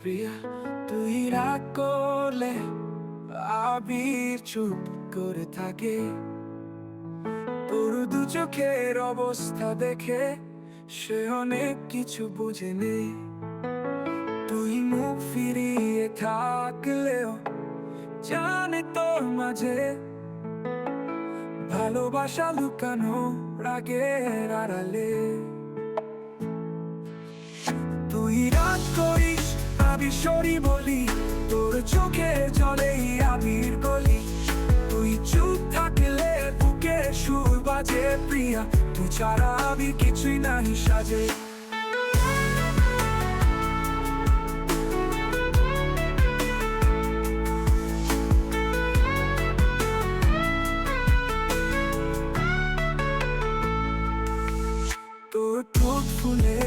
প্রিয়া তুই রাগ করলে আবির চুপ করে থাকে, তোর দু চোখের অবস্থা দেখে সে অনেক কিছু বুঝে নেই। তুই মুখ ফিরিয়ে থাকলেও জানে তোর মাঝে ভালোবাসা লুকানো রাগের আড়ালে। তুই রাগ করিস আবির সরি বলি, তোর চোখে জলেই আবির গলি। তুই চুপ থাকলে বুকে সুর বাজে প্রিয়া, তুই ছাড়া আবির কিছুই নাহি সাজে। তোর ঠোঁট ফুলে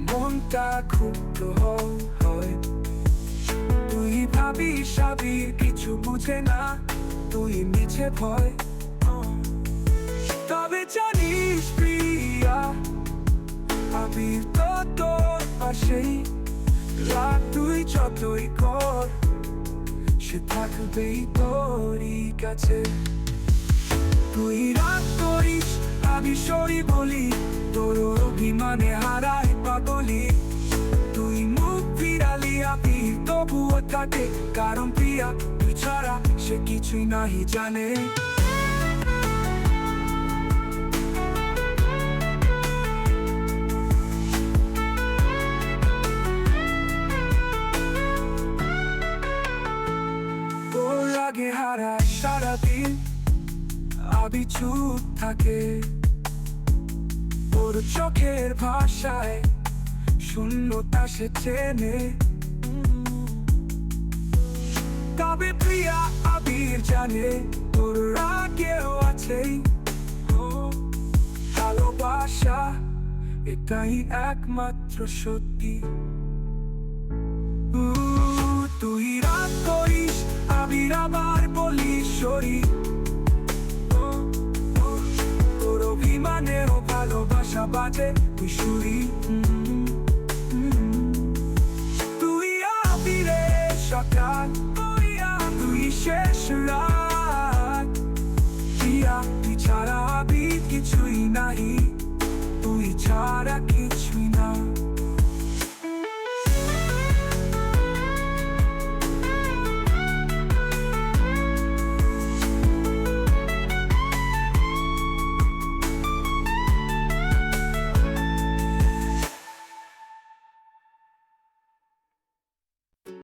মনটা ক্ষুব্ধ হয়, তুই ভাবিস আবির কিছু বুঝে না, তুই মিছে ভয়। তবে জানিস প্রিয়া আবির তো তোর পাশেই, রাগ তুই যতই কর সে থাকবেই তোরই কাছে। তুই রাগ করিস আবির সরি বলি, তোর অভিমানে হারাই পাগলি। তুই মুখ ফিরালি আবির তবুও থাকে, কারণ প্রিয়া তুই ছাড়া সে কিছুই নাহি জানে। তোর আগে হারায় সারাদিন আবির চুপ থাকে, তোর চোখের ভাষায় শূন্যতা সে চেনে। তবে প্রিয়া আবির জানে তোর রাগেও আছে ভালোবাসা, এটাই একমাত্র সত্যি। তুই রাগ করিস আবির আবার বলিস সরি, তোর অভিমানেও ভালোবাসা বাজে তুই সুরি। তুই আবিরের সকাল তুই শেষ রাত, প্রিয়া তুই ছাড়া আবির কিছুই নাহি, তুই ছাড়া